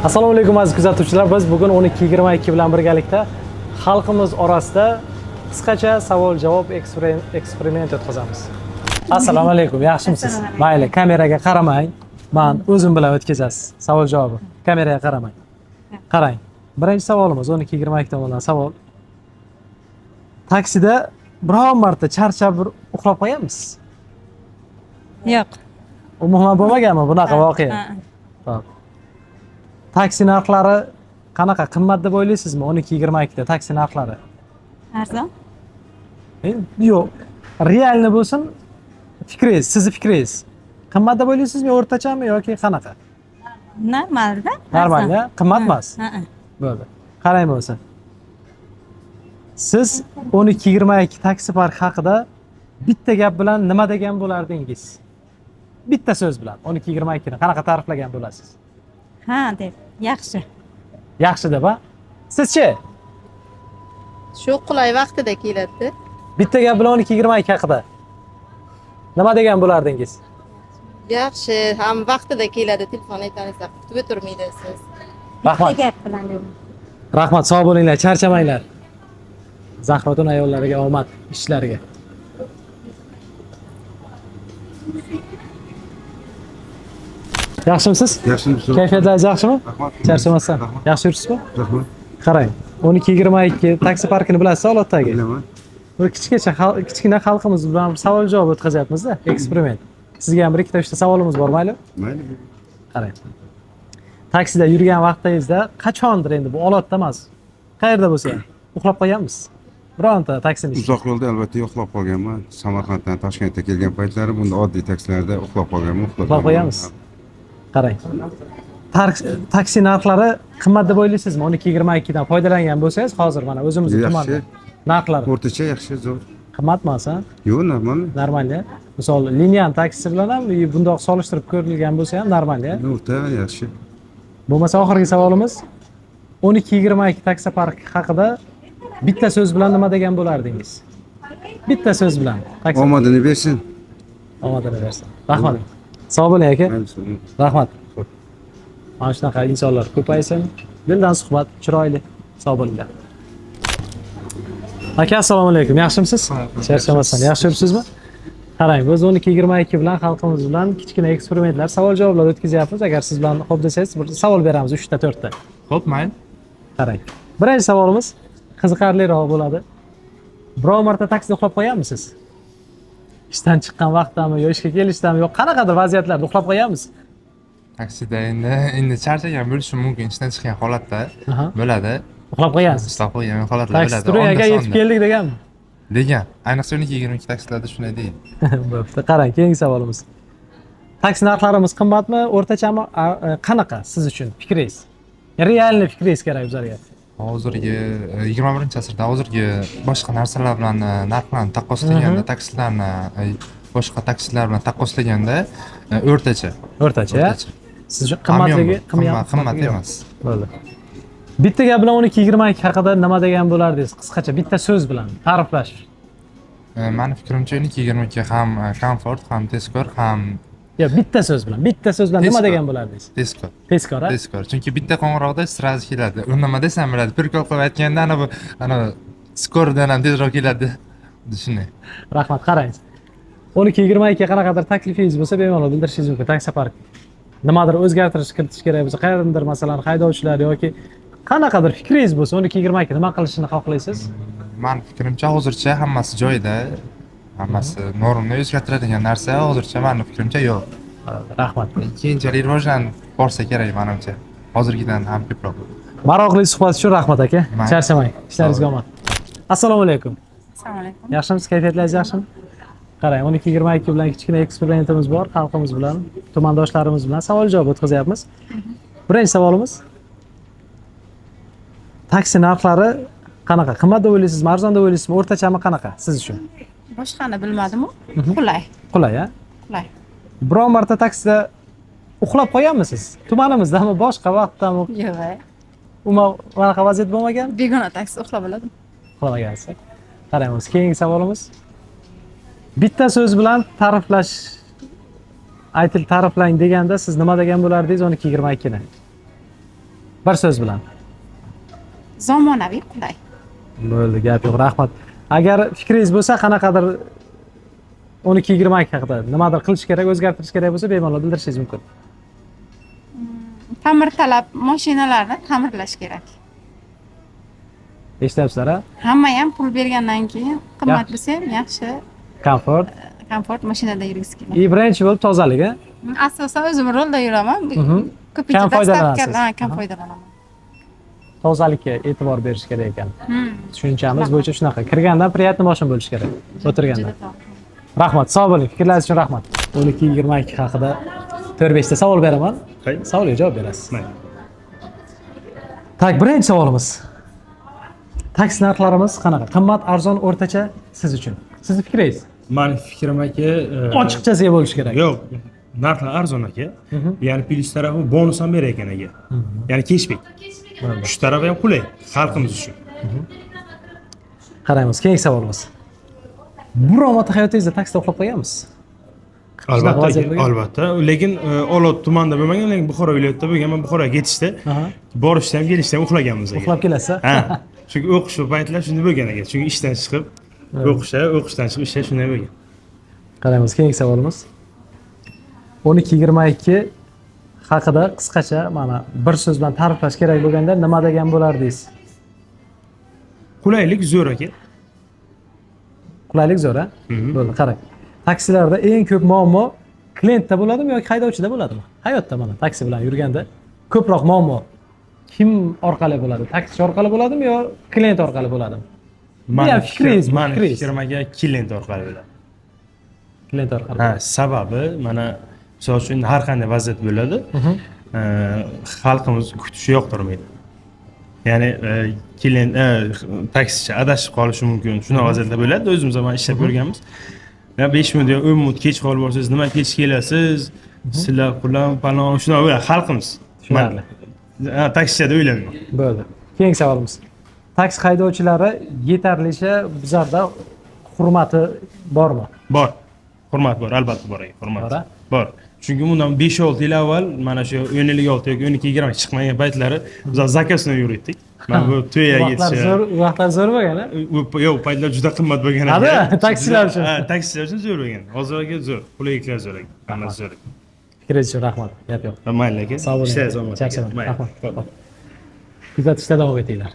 Assalomu alaykum aziz kuzatuvchilar. Biz bugun 12:22 bilan birgalikda xalqimiz orasida qisqacha savol-javob eksperiment o'tkazamiz. Assalomu alaykum, yaxshimisiz? Mayli, kameraga qaramang. Men o'zim bilan o'tkazasiz savol-javobni. Kameraga qaramang. Qarang. Birinchi savolimiz 12:22 tomonidan savol. Taksida biron marta charchab uxlab qo'yamisiz? Yo'q. Umuman bo'lmaganmi bunaqa voqea? Xo'p. Taksi narxlari qanaqa? Qimmat deb o'ylaysizmi 12:22 da taksi narxlari? Arzon? Yo'q. Realni bo'lsin, fikringiz, sizni fikringiz. Qimmat deb o'ylaysizmi, o'rtachami yoki qanaqa? Normalda. Normal, qimmat emas. Bo'ldi. Qarang bo'lsa. Siz 12:22 taksi park haqida bitta gap bilan nima degan bo'lardingiz? Bitta so'z bilan 12:22 ni qanaqa ta'riflagan bo'lasiz? Ha, deb. Yaxshi. Yaxshi deb, ha? Sizchi? Shu qulay vaqtida keladi. Bitta gap bilan 12:22 haqida nima degan bo'lardingiz? Yaxshi, ham vaqtida keladi, telefon aytsangiz, kutib o'tirmaydi siz. Rahmat. Gap bilan dedim. Rahmat, sog' bo'linglar, charchamanglar. Zahrodun ayollariga omad ishlariga. Yaxshimisiz? Yaxshimisiz? Kayfiyatlaringiz yaxshimi? Rahmat. Charchamasdan. Yaxshi yuribsizmi? Rahmat. Qarang, 12:22 taksi parkini bilasizmi Olotdagi? Bilaman. Bir kichkina xalqimiz bilan savol-javob o'tkazayapmiz-da, eksperiment. Sizga ham bir ikkita uchta savolimiz bor, mayli? Mayli. Qarang. Taksida yurgan vaqtingizda qachondir endi bu Olotda emas, qayerda bo'lsa ham uxlab qolganmisiz? Bironta taksini Uzoq yo'lda albatta uxlab qolganman. Samarqanddan Toshkentga kelgan paytlari bunda oddiy taksilarda uxlab qolganman. uxlab qo'yganmisiz? Qarang. Taksi narxlari qimmat deb o'ylaysizmi? 12:22 dan foydalangan bo'lsangiz, hozir mana o'zimizning tumanda narxlari O'rtacha yaxshi, zo'r. qimmat emas, ha? Yo'q, normal. Normal, ya. Misol, liniyan taksi bilan ham bundoq solishtirib ko'rilgan bo'lsa ham normal, ya. O'rta yaxshi. Bo'lmasa oxirgi savolimiz 12:22 taksi park haqida bitta so'z bilan nima degan bo'lardingiz? Bitta so'z bilan. Omadini bersin. Omadini bersin. Rahmat. Sog' bo'ling aka. Rahmat. Mana shunaqa insonlar ko'paysin. Dildan suhbat, chiroyli. Sog' bo'linglar. Aka, assalomu alaykum. Yaxshimisiz? Charchamasdan. Yaxshi yuribsizmi? Qarang, biz 12:22 bilan xalqimiz bilan kichkina eksperimentlar, savol-javoblar o'tkazyapmiz. Agar siz bilan xo'p desangiz, bir savol beramiz 3 ta 4 ta. Xo'p, mayli. Qarang. Birinchi savolimiz qiziqarliroq bo'ladi. Biror marta taksida uxlab qo'yganmisiz? Ishdan chiqqan vaqtdami, yo ishga kelishdami, yo qanaqadir vaziyatlarda uxlab qo'yganmisiz? Taksida endi charchagan bo'lishim mumkin, ishdan chiqqan holatda bo'ladi. Uxlab qo'ygansiz. Uxlab qo'ygan holatlar Taksi bo'ladi. turi aka yetib keldik deganmi? Degan. Ayniqsa 12:22 taksilarda shunday deydi. Bo'pti. Qarang, keyingi savolimiz. Taksi narxlarimiz qimmatmi, o'rtachami, qanaqa siz uchun fikringiz? Realni fikringiz kerak bizlarga. Hozirgi 21-asrda hozirgi boshqa narsalar bilan narxlarni taqqoslaganda, taksilarni boshqa taksilar bilan taqqoslaganda o'rtacha. O'rtacha. Siz uchun qimmatligi qimmat emas. Bo'ldi. Bitta gap bilan 12:22 haqida nima degan bo'lardingiz? Qisqacha bitta so'z bilan ta'riflash. Meni fikrimcha 12:22 ham komfort, ham tezkor, ham Bitta so'z bilan nima degan bo'lardingiz? tezkor. Tezkor, ha? Tezkor. Chunki bitta qo'ng'iroqda sразу keladi. U nima desam bo'ladi. Prikol qilib aytganda ana skordan ham tezroq keladi. Shunday. Rahmat, qarang. 12:22 ga qanaqadir taklifingiz bo'lsa, bemalol bildirishingiz mumkin. Taksi park nimadir o'zgartirish kiritish kerak bo'lsa, qayerdadir masalan haydovchilar yoki qanaqadir fikringiz bo'lsa, 12:22 nima qilishini xohlaysiz? Men fikrimcha hozircha hammasi joyida. Hammasi normni o'zgartiradigan narsa hozircha meni fikrimcha yo'q. Rahmat. Keyinchalik rivojlanib borsa kerak menimcha. Hozirgidan ham ko'proq. Maroqli suhbat uchun rahmat aka. Charchamang. Ishlaringizga omad. Assalomu alaykum. Assalomu alaykum. Yaxshimisiz? Kayfiyatlaringiz yaxshimi? Qarang, 12:22 bilan kichkina eksperimentimiz bor. Xalqimiz bilan, tumandoshlarimiz bilan savol-javob o'tkazyapmiz. Birinchi savolimiz. Taksi narxlari qanaqa? Qimmat deb o'ylaysizmi, arzon deb o'ylaysizmi, o'rtachami qanaqa siz uchun? Boshqani bilmadim-ku. Qulay. Qulay, ha? Qulay. Biror marta taksida uxlab qo'yganmisiz? Tumanimizdami, boshqa vaqtdami? Yo'q. Umuman bunaqa vaziyat bo'lmagan? Begona taksi uxlab oladim. Uxlamagansiz. Qaraymiz, keyingi savolimiz. Bitta so'z bilan ta'riflash ta'riflang deganda siz nima degan bo'lardingiz 12:22 ni? Bir so'z bilan. Zamonaviy, qulay. Bo'ldi, gap yo'q, rahmat. Agar fikringiz bo'lsa, qanaqadir 12-22 haqida nimadir qilish kerak, o'zgartirish kerak bo'lsa, bemalol bildirishingiz mumkin. Ta'mirtalab mashinalarni ta'mirlash kerak. Eshityapsizlar, ha? Hamma ham pul bergandan keyin qimmat Yaxshi. bo'lsa ham yaxshi Komfort. komfort mashinada yurgisi keladi. Birinchi bo'lib tozalik, ha? Asosan o'zim rolda yuraman. Ko'pincha Kam foydalanasiz? kam foydalanaman. Tozalikka e'tibor berish kerak ekan. Hmm. Tushunchamiz bo'yicha shunaqa. Kirgandan приятный mashina bo'lishi kerak. O'tirganda. Juda to'g'ri. Rahmat, sog' bo'ling. Fikrlaringiz uchun rahmat. 12-22 haqida 4-5 ta savol beraman. Savolga javob berasiz. Tak, birinchi savolimiz. Taksi narxlarimiz qanaqa? Qimmat, arzon, o'rtacha siz uchun. Sizning fikringiz? Mani fikrim aka, Ochiqchasiga bo'lishi kerak. yo'q, narxlar arzon aka. Ya'ni plyus tarafi bonus ham berar ekan aka. Ya'ni cashback. Shu tarafi ham qulay xalqimiz uchun. Qaraymiz, keyingi savolimiz. Biror marta hayotingizda taksida uxlab qo'yganmisiz? Albatta, vaziyat bo'lgan? albatta. Lekin Olot tumanida bo'lmagan, lekin Buxoro viloyatida bo'lgan. Men Buxoroga ketishda, Aha. borishda ham kelishda ham uxlaganmiz aka. Uxlab kelasiz? Ha. Chunki o'qish paytlar shunday bo'lgan aka. Chunki ishdan chiqib o'qishdan chiqib ishlar shunday bo'lgan. Qaraymiz, keyingi savolimiz. 12-22 haqida qisqacha mana bir so'z bilan ta'riflash kerak bo'lganda nima degan bo'lardingiz? Qulaylik zo'r aka. Qulaylik zo'r, ha? Bo'ldi, qarang. Taksilarda eng ko'p muammo klientda bo'ladimi yoki haydovchida bo'ladimi? Hayotda mana taksi bilan yurganda ko'proq muammo kim orqali bo'ladi? Taksichi orqali bo'ladimi yo klient orqali bo'ladimi? Mani fikringiz, mani fikringiz. fikrim aka klient orqali bo'ladi. Klient orqali. Ha, sababi mana misol uchun har qanday vaziyat bo'ladi. Xalqimiz kutishi yoqtirmaydi. Ya'ni klient taksichi adashib qolishi mumkin. Shunday vaziyatlar bo'ladi. O'zimiz ham ishlab ko'rganmiz. Ya 5 minut yo 10 minut kech qolib borsangiz, nima kech kelasiz? Sizlar pulan palon shunday o'yladi xalqimiz. Tushunarli. Ha, taksichida o'ylamayman. Bo'ldi. Keyingi savolimiz. Taksi haydovchilari yetarlicha bizlarda hurmati bormi? Bor. Hurmat bor, albatta bor aka, hurmat. Bor-a? Bor. Chunki bundan 5-6 yil avval mana shu 16 yoki 12-20 chiqmagan paytlari biz zakasini yurdik. Mana bu to'yga yetishi. Vaqtlar zo'r bo'lgan, ha? Yo'q, paytlar juda qimmat bo'lgan Hadi, taksilar uchun. Ha, taksilar uchun zo'r bo'lgan. Hozirgi zo'r, qulayliklar zo'r aka. Hammasi zo'r. Fikringiz uchun rahmat. Gap yo'q. Mayli aka. Sog' bo'ling. Ishlaringiz omadli. Charchamaysiz. Mayli. Rahmat. Kuzatishda davom etinglar.